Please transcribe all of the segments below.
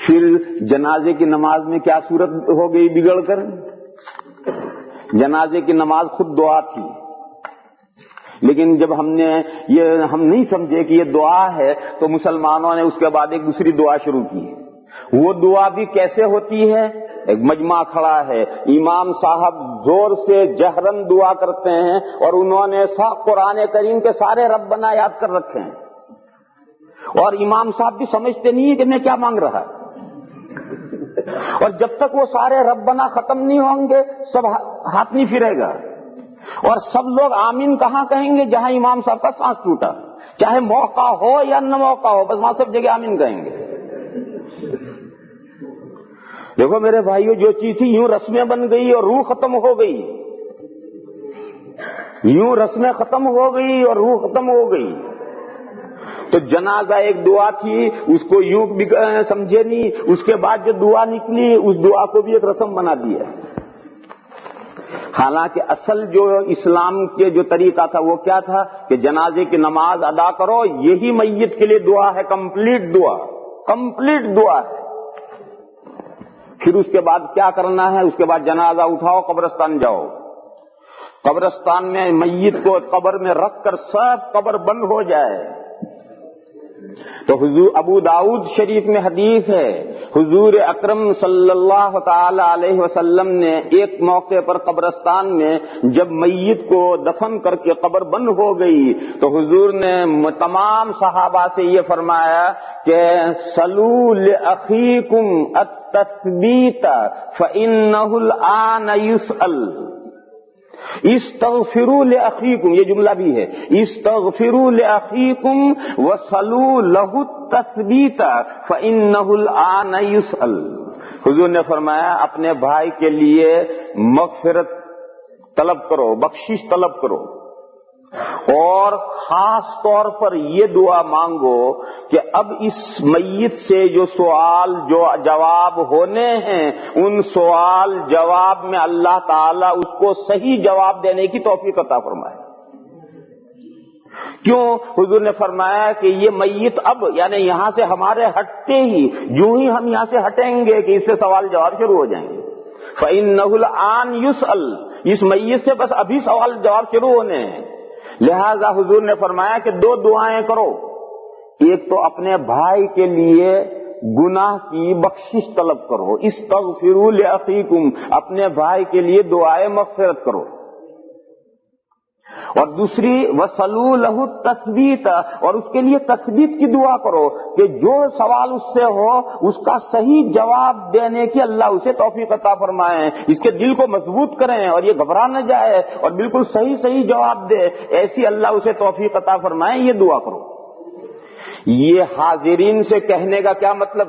پھر جنازے کی نماز میں کیا صورت ہو گئی بگڑ کر؟ جنازے کی نماز خود دعا تھی، لیکن جب ہم نہیں سمجھے کہ یہ دعا ہے تو مسلمانوں نے اس کے بعد ایک دوسری دعا شروع کی۔ وہ دعا بھی کیسے ہوتی ہے؟ ایک مجمع کھڑا ہے، امام صاحب زور سے جہرن دعا کرتے ہیں اور انہوں نے قرآن کریم کے سارے ربنا یاد کر رکھے ہیں، اور امام صاحب بھی سمجھتے نہیں ہیں کہ میں کیا مانگ رہا ہے، اور جب تک وہ سارے ربنا ختم نہیں ہوں گے سب ہاتھ نہیں پھرے گا، اور سب لوگ آمین کہاں کہیں گے؟ جہاں امام صاحب کا سانس ٹوٹا، چاہے موقع ہو یا نہ موقع ہو، بس وہاں سب جگہ آمین کہیں گے۔ دیکھو میرے بھائیو، جو چیز تھی یوں رسمیں بن گئی اور روح ختم ہو گئی، یوں رسمیں ختم ہو گئی اور روح ختم ہو گئی۔ تو جنازہ ایک دعا تھی، اس کو یوں سمجھے نہیں، اس کے بعد جو دعا نکلی اس دعا کو بھی ایک رسم بنا دیا۔ حالانکہ اصل جو اسلام کے جو طریقہ تھا وہ کیا تھا کہ جنازے کی نماز ادا کرو، یہی میت کے لیے دعا ہے، کمپلیٹ دعا، کمپلیٹ دعا ہے۔ پھر اس کے بعد کیا کرنا ہے؟ اس کے بعد جنازہ اٹھاؤ، قبرستان جاؤ، قبرستان میں میت کو قبر میں رکھ کر سب قبر بند ہو جائے۔ تو حضور ابو داؤد شریف میں حدیث ہے، حضور اکرم صلی اللہ تعالی علیہ وسلم نے ایک موقع پر قبرستان میں جب میت کو دفن کر کے قبر بند ہو گئی تو حضور نے تمام صحابہ سے یہ فرمایا کہ صلوا لأخیکم التثبیت فإنہ الآن یسأل، استغفروا لأخیکم، یہ جملہ بھی ہے، استغفروا لأخیکم وصلوا لہ التثبیت فإنہ الآن یسأل۔ حضور نے فرمایا اپنے بھائی کے لیے مغفرت طلب کرو، بخشش طلب کرو، اور خاص طور پر یہ دعا مانگو کہ اب اس میت سے جو سوال جو جواب ہونے ہیں ان سوال جواب میں اللہ تعالیٰ اس کو صحیح جواب دینے کی توفیق عطا فرمائے۔ کیوں؟ حضور نے فرمایا کہ یہ میت اب یعنی یہاں سے ہمارے ہٹتے ہی جو ہی ہم یہاں سے ہٹیں گے کہ اس سے سوال جواب شروع ہو جائیں گے۔ فَإِنَّهُ الْآنَ يُسْأَلُ، اس میت سے بس ابھی سوال جواب شروع ہونے ہیں۔ لہذا حضور نے فرمایا کہ دو دعائیں کرو، ایک تو اپنے بھائی کے لیے گناہ کی بخشش طلب کرو، استغفروا لأخیکم، اپنے بھائی کے لیے دعائے مغفرت کرو، اور دوسری وصلوا لہ التثبیت، اور اس کے لیے تثبیت کی دعا کرو کہ جو سوال اس سے ہو اس کا صحیح جواب دینے کی اللہ اسے توفیق عطا فرمائے، اس کے دل کو مضبوط کریں اور یہ گھبرا نہ جائے اور بالکل صحیح جواب دے، ایسی اللہ اسے توفیق عطا فرمائے، یہ دعا کرو۔ یہ حاضرین سے کہنے کا کیا مطلب؟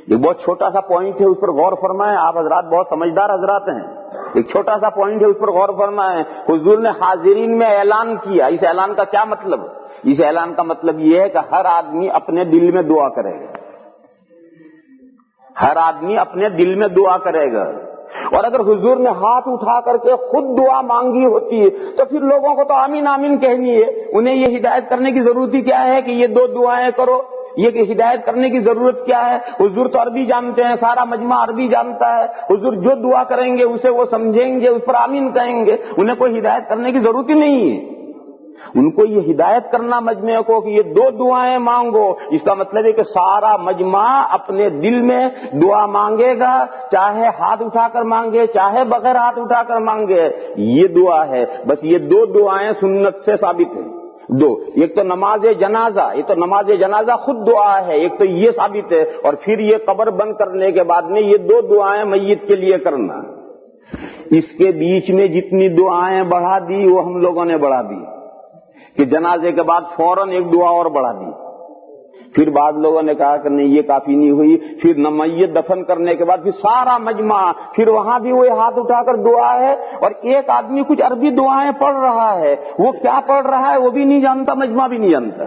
یہ بہت چھوٹا سا پوائنٹ ہے، اس پر غور فرمائیں، آپ حضرات بہت سمجھدار حضرات ہیں، ایک چھوٹا سا پوائنٹ ہے اس پر غور فرمائیں۔ حضور نے حاضرین میں اعلان کیا، اس اعلان کا کیا مطلب؟ اس اعلان کا مطلب یہ ہے کہ ہر آدمی اپنے دل میں دعا کرے گا، ہر آدمی اپنے دل میں دعا کرے گا، اور اگر حضور نے ہاتھ اٹھا کر کے خود دعا مانگی ہوتی تو پھر لوگوں کو تو آمین آمین کہنی ہے، انہیں یہ ہدایت کرنے کی ضرورت ہی کیا ہے کہ یہ دو دعائیں کرو، یہ کہ ہدایت کرنے کی ضرورت کیا ہے؟ حضور تو عربی جانتے ہیں، سارا مجمع عربی جانتا ہے، حضور جو دعا کریں گے اسے وہ سمجھیں گے، اس پر آمین کہیں گے، انہیں کوئی ہدایت کرنے کی ضرورت ہی نہیں ہے۔ ان کو یہ ہدایت کرنا مجمع کو کہ یہ دو دعائیں مانگو، اس کا مطلب ہے کہ سارا مجمع اپنے دل میں دعا مانگے گا، چاہے ہاتھ اٹھا کر مانگے چاہے بغیر ہاتھ اٹھا کر مانگے، یہ دعا ہے۔ بس یہ دو دعائیں سنت سے ثابت ہیں، دو، ایک تو نماز جنازہ، یہ تو نماز جنازہ خود دعا ہے، ایک تو یہ ثابت ہے، اور پھر یہ قبر بند کرنے کے بعد میں یہ دو دعائیں میت کے لیے کرنا۔ اس کے بیچ میں جتنی دعائیں بڑھا دی وہ ہم لوگوں نے بڑھا دی کہ جنازے کے بعد فوراً ایک دعا اور بڑھا دی، پھر بعض لوگوں نے کہا کہ نہیں یہ کافی نہیں ہوئی، پھر میت دفن کرنے کے بعد پھر سارا مجمع پھر وہاں بھی وہی ہاتھ اٹھا کر دعا ہے، اور ایک آدمی کچھ عربی دعائیں پڑھ رہا ہے، وہ کیا پڑھ رہا ہے وہ بھی نہیں جانتا، مجمع بھی نہیں جانتا۔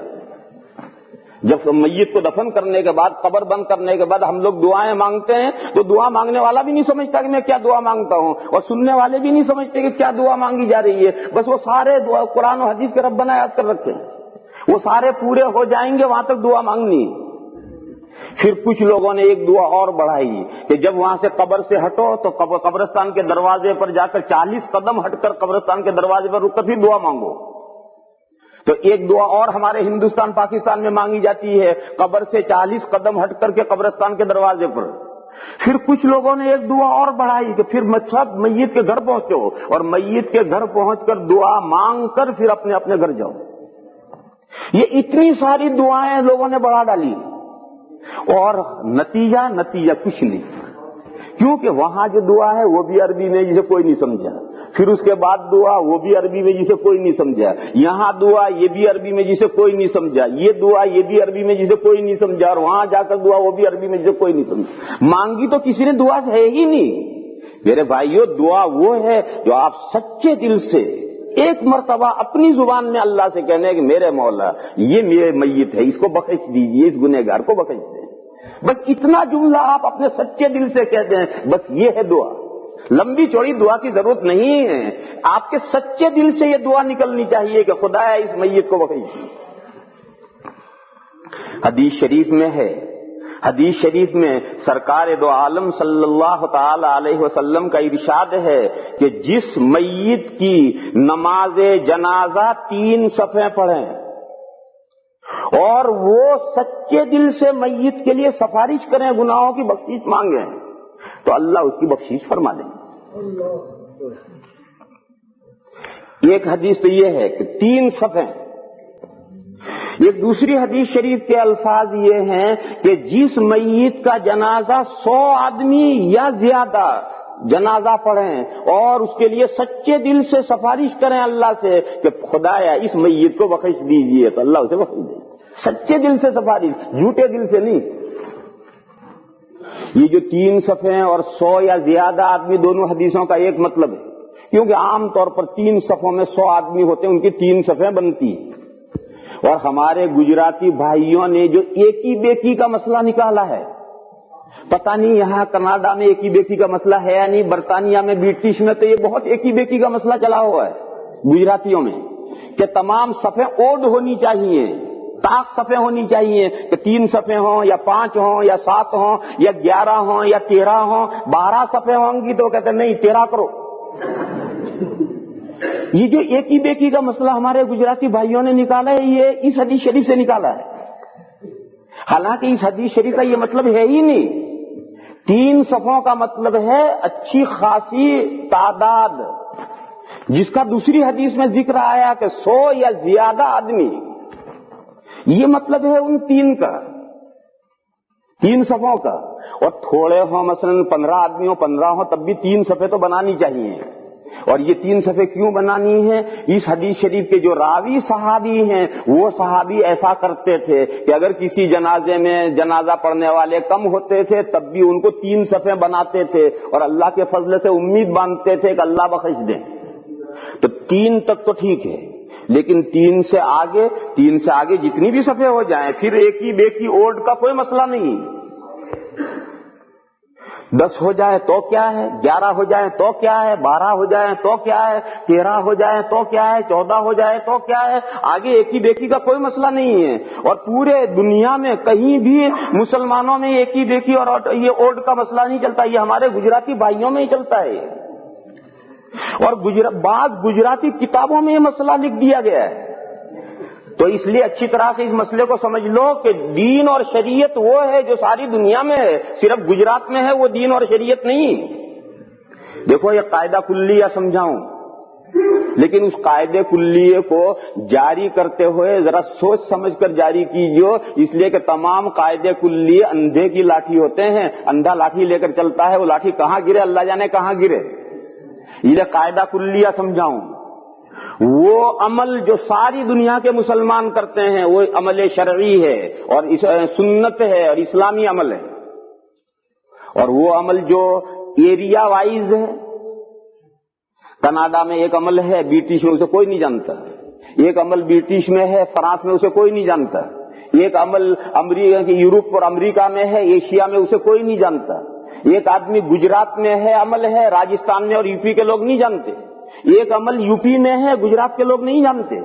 جب میت کو دفن کرنے کے بعد قبر بند کرنے کے بعد ہم لوگ دعائیں مانگتے ہیں تو دعا مانگنے والا بھی نہیں سمجھتا کہ میں کیا دعا مانگتا ہوں، اور سننے والے بھی نہیں سمجھتے کہ کیا دعا مانگی جا رہی ہے، بس وہ سارے دعا قرآن و حدیث کے ربنا یاد کر رکھے ہیں، وہ سارے پورے ہو جائیں گے وہاں تک دعا مانگنی۔ پھر کچھ لوگوں نے ایک دعا اور بڑھائی کہ جب وہاں سے قبر سے ہٹو تو قبرستان کے دروازے پر جا کر 40 قدم ہٹ کر قبرستان کے دروازے پر رک کر پھر دعا مانگو. تو ایک دعا اور ہمارے ہندوستان پاکستان میں مانگی جاتی ہے قبر سے 40 قدم ہٹ کر کے قبرستان کے دروازے پر. پھر کچھ لوگوں نے ایک دعا اور بڑھائی کہ پھر سب میت کے گھر پہنچو اور میت کے گھر پہنچ کر دعا مانگ کر پھر اپنے اپنے گھر جاؤ. یہ اتنی ساری دعائیں لوگوں نے بڑھا ڈالی اور نتیجہ کچھ نہیں. کیونکہ وہاں جو دعا ہے وہ بھی عربی میں جسے کوئی نہیں سمجھا, پھر اس کے بعد دعا وہ بھی عربی میں جسے کوئی نہیں سمجھا, یہاں دعا یہ بھی عربی میں جسے کوئی نہیں سمجھا, یہ دعا یہ بھی عربی میں جسے کوئی نہیں سمجھا, اور وہاں جا کر دعا وہ بھی عربی میں جسے کوئی نہیں سمجھا. مانگی تو کسی نے دعا ہے ہی نہیں. میرے بھائیوں, دعا وہ ہے جو آپ سچے دل سے ایک مرتبہ اپنی زبان میں اللہ سے کہنے ہیں کہ میرے مولا یہ میرے میت ہے, اس کو بخش دیجیے, اس گنہگار کو بخش دیں. بس اتنا جملہ آپ اپنے سچے دل سے کہتے ہیں, بس یہ ہے دعا. لمبی چوڑی دعا کی ضرورت نہیں ہے, آپ کے سچے دل سے یہ دعا نکلنی چاہیے کہ خدایا اس میت کو بخش دیں. حدیث شریف میں ہے, حدیث شریف میں سرکار دو عالم صلی اللہ تعالی علیہ وسلم کا ارشاد ہے کہ جس میت کی نماز جنازہ 3 صفحے پڑھیں اور وہ سچے دل سے میت کے لیے سفارش کریں, گناہوں کی بخشش مانگیں, تو اللہ اس کی بخشش فرما دیں. ایک حدیث تو یہ ہے کہ 3 صفحے. ایک دوسری حدیث شریف کے الفاظ یہ ہیں کہ جس میت کا جنازہ 100 آدمی یا زیادہ جنازہ پڑھیں اور اس کے لیے سچے دل سے سفارش کریں اللہ سے کہ خدایا اس میت کو بخش دیجیے, تو اللہ اسے بخش دے. سچے دل سے سفارش, جھوٹے دل سے نہیں. یہ جو 3 صفحے اور 100 یا زیادہ آدمی, دونوں حدیثوں کا ایک مطلب ہے, کیونکہ عام طور پر 3 صفوں میں 100 آدمی ہوتے ہیں, ان کی 3 صفحیں بنتی ہیں. اور ہمارے گجراتی بھائیوں نے جو ایکی بیکی کا مسئلہ نکالا ہے, پتہ نہیں یہاں کینیڈا میں ایکی بیکی کا مسئلہ ہے یا نہیں, برطانیہ میں برٹش میں تو یہ بہت ایکی بیکی کا مسئلہ چلا ہوا ہے گجراتیوں میں کہ تمام صفحیں اوڈ ہونی چاہیے, طاق صفحیں ہونی چاہیے کہ 3 صفحیں ہوں یا 5 ہوں یا 7 ہوں یا 11 ہوں یا 13 ہوں. 12 صفحیں ہوں گی تو کہتے ہیں نہیں 13 کرو. یہ جو ایکی بیکی کا مسئلہ ہمارے گجراتی بھائیوں نے نکالا ہے, یہ اس حدیث شریف سے نکالا ہے. حالانکہ اس حدیث شریف کا یہ مطلب ہے ہی نہیں. 3 صفوں کا مطلب ہے اچھی خاصی تعداد, جس کا دوسری حدیث میں ذکر آیا کہ 100 یا زیادہ آدمی. یہ مطلب ہے ان 3 کا, 3 صفوں کا. اور تھوڑے ہوں, مثلا 15 آدمی ہوں, 15 ہوں, تب بھی 3 صفحے تو بنانی چاہیے. اور یہ 3 صفحے کیوں بنانی ہے؟ اس حدیث شریف کے جو راوی صحابی ہیں وہ صحابی ایسا کرتے تھے کہ اگر کسی جنازے میں جنازہ پڑھنے والے کم ہوتے تھے تب بھی ان کو 3 صفحے بناتے تھے اور اللہ کے فضل سے امید باندھتے تھے کہ اللہ بخش دیں. تو 3 تک تو ٹھیک ہے, لیکن 3 سے آگے جتنی بھی صفحے ہو جائیں پھر ایکی بیکی اوڈ کا کوئی مسئلہ نہیں. 10 ہو جائے تو کیا ہے, 11 ہو جائے تو کیا ہے, 12 ہو جائے تو کیا ہے, 13 ہو جائے تو کیا ہے, 14 ہو جائے تو کیا ہے, آگے ایکی بیکی کا کوئی مسئلہ نہیں ہے. اور پورے دنیا میں کہیں بھی مسلمانوں میں ایکی بیکی اور یہ اوڈ کا مسئلہ نہیں چلتا, یہ ہمارے گجراتی بھائیوں میں ہی چلتا ہے. اور بعض گجراتی کتابوں میں یہ مسئلہ لکھ دیا گیا ہے. تو اس لیے اچھی طرح سے اس مسئلے کو سمجھ لو کہ دین اور شریعت وہ ہے جو ساری دنیا میں ہے, صرف گجرات میں ہے وہ دین اور شریعت نہیں. دیکھو یہ قاعدہ کلیہ سمجھاؤں, لیکن اس قاعدے کلیے کو جاری کرتے ہوئے ذرا سوچ سمجھ کر جاری کیجیے, اس لیے کہ تمام قاعدے کلیے اندھے کی لاٹھی ہوتے ہیں. اندھا لاٹھی لے کر چلتا ہے, وہ لاٹھی کہاں گرے اللہ جانے کہاں گرے. یہ قاعدہ کلیہ سمجھاؤں, وہ عمل جو ساری دنیا کے مسلمان کرتے ہیں وہ عمل شرعی ہے اور سنت ہے اور اسلامی عمل ہے. اور وہ عمل جو ایریا وائز ہے, کینیڈا میں ایک عمل ہے, برٹش میں اسے کوئی نہیں جانتا. ایک عمل برٹش میں ہے, فرانس میں اسے کوئی نہیں جانتا. ایک عمل یورپ اور امریکہ میں ہے, ایشیا میں اسے کوئی نہیں جانتا. ایک آدمی گجرات میں ہے, عمل ہے, راجستھان میں اور یو پی کے لوگ نہیں جانتے. ایک عمل یو پی میں ہے, گجرات کے لوگ نہیں جانتے.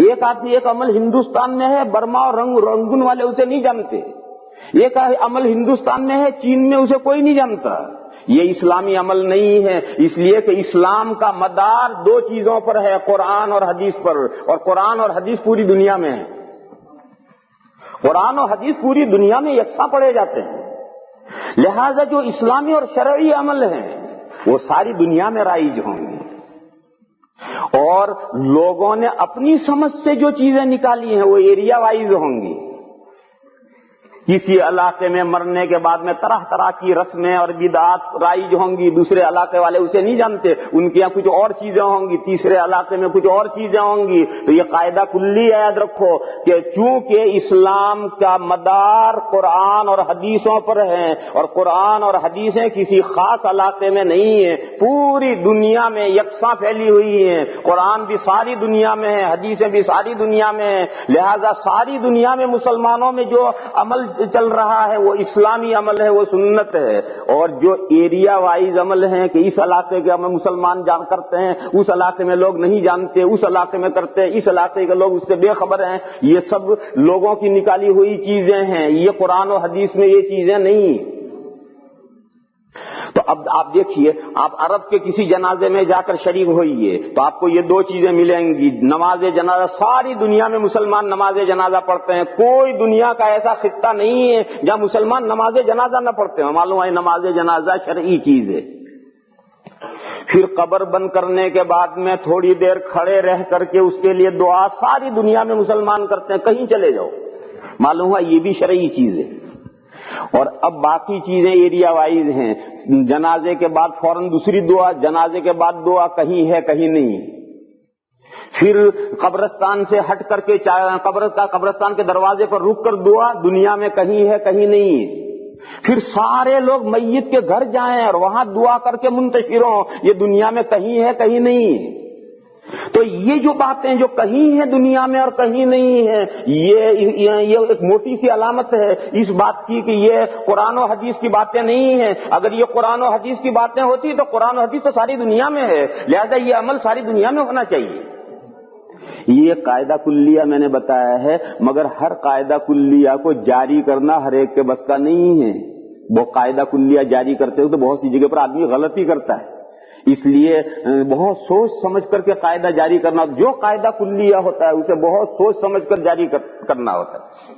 ایک عمل ہندوستان میں ہے, برما اور رنگون والے اسے نہیں جانتے. ایک عمل ہندوستان میں ہے، چین میں اسے کوئی نہیں جانتا. یہ اسلامی عمل نہیں ہے، اس لیے کہ اسلام کا مدار دو چیزوں پر ہے، قرآن اور حدیث پر، اور قرآن اور حدیث پوری دنیا میں ہے. قرآن اور حدیث پوری دنیا میں یکساں پڑھے جاتے ہیں. لہذا جو اسلامی اور شرعی عمل ہیں وہ ساری دنیا میں رائج ہوں گے، اور لوگوں نے اپنی سمجھ سے جو چیزیں نکالی ہیں وہ ایریا وائز ہوں گی. کسی علاقے میں مرنے کے بعد میں طرح طرح کی رسمیں اور بدعات رائج ہوں گی، دوسرے علاقے والے اسے نہیں جانتے، ان کے یہاں کچھ اور چیزیں ہوں گی، تیسرے علاقے میں کچھ اور چیزیں ہوں گی. تو یہ قاعدہ کلی یاد رکھو کہ چونکہ اسلام کا مدار قرآن اور حدیثوں پر ہے، اور قرآن اور حدیثیں کسی خاص علاقے میں نہیں ہیں، پوری دنیا میں یکساں پھیلی ہوئی ہیں. قرآن بھی ساری دنیا میں ہے، حدیثیں بھی ساری دنیا میں ہیں. لہذا ساری دنیا میں مسلمانوں میں جو عمل چل رہا ہے وہ اسلامی عمل ہے، وہ سنت ہے. اور جو ایریا وائز عمل ہیں کہ اس علاقے کے ہمیں مسلمان جان کرتے ہیں، اس علاقے میں لوگ نہیں جانتے، اس علاقے میں کرتے ہیں، اس علاقے کے لوگ اس سے بے خبر ہیں، یہ سب لوگوں کی نکالی ہوئی چیزیں ہیں. یہ قرآن و حدیث میں یہ چیزیں نہیں. تو اب آپ دیکھیے، آپ عرب کے کسی جنازے میں جا کر شریک ہوئیے تو آپ کو یہ دو چیزیں ملیں گی. نماز جنازہ، ساری دنیا میں مسلمان نماز جنازہ پڑھتے ہیں، کوئی دنیا کا ایسا خطہ نہیں ہے جہاں مسلمان نماز جنازہ نہ پڑھتے ہیں. معلوم ہے نماز جنازہ شرعی چیز ہے. پھر قبر بند کرنے کے بعد میں تھوڑی دیر کھڑے رہ کر کے اس کے لیے دعا ساری دنیا میں مسلمان کرتے ہیں، کہیں چلے جاؤ. معلوم ہے یہ بھی شرعی چیز ہے. اور اب باقی چیزیں ایریا وائز ہیں. جنازے کے بعد فوراً دوسری دعا، جنازے کے بعد دعا کہیں ہے کہیں نہیں. پھر قبرستان سے ہٹ کر کے قبرستان کے دروازے پر رک کر دعا دنیا میں کہیں ہے کہیں نہیں. پھر سارے لوگ میت کے گھر جائیں اور وہاں دعا کر کے منتشر ہوں، یہ دنیا میں کہیں ہے کہیں نہیں. تو یہ جو باتیں جو کہیں ہیں دنیا میں اور کہیں نہیں ہے، یہ ایک موٹی سی علامت ہے اس بات کی کہ یہ قرآن و حدیث کی باتیں نہیں ہیں. اگر یہ قرآن و حدیث کی باتیں ہوتی تو قرآن و حدیث تو ساری دنیا میں ہے، لہذا یہ عمل ساری دنیا میں ہونا چاہیے. یہ قاعدہ کلیہ میں نے بتایا ہے، مگر ہر قاعدہ کلیہ کو جاری کرنا ہر ایک کے بس کا نہیں ہے. وہ قاعدہ کلیہ جاری کرتے ہو تو بہت سی جگہ پر آدمی غلطی کرتا ہے. اس لیے بہت سوچ سمجھ کر کے قاعدہ جاری کرنا، جو قاعدہ کلیہ ہوتا ہے اسے بہت سوچ سمجھ کر جاری کرنا ہوتا ہے.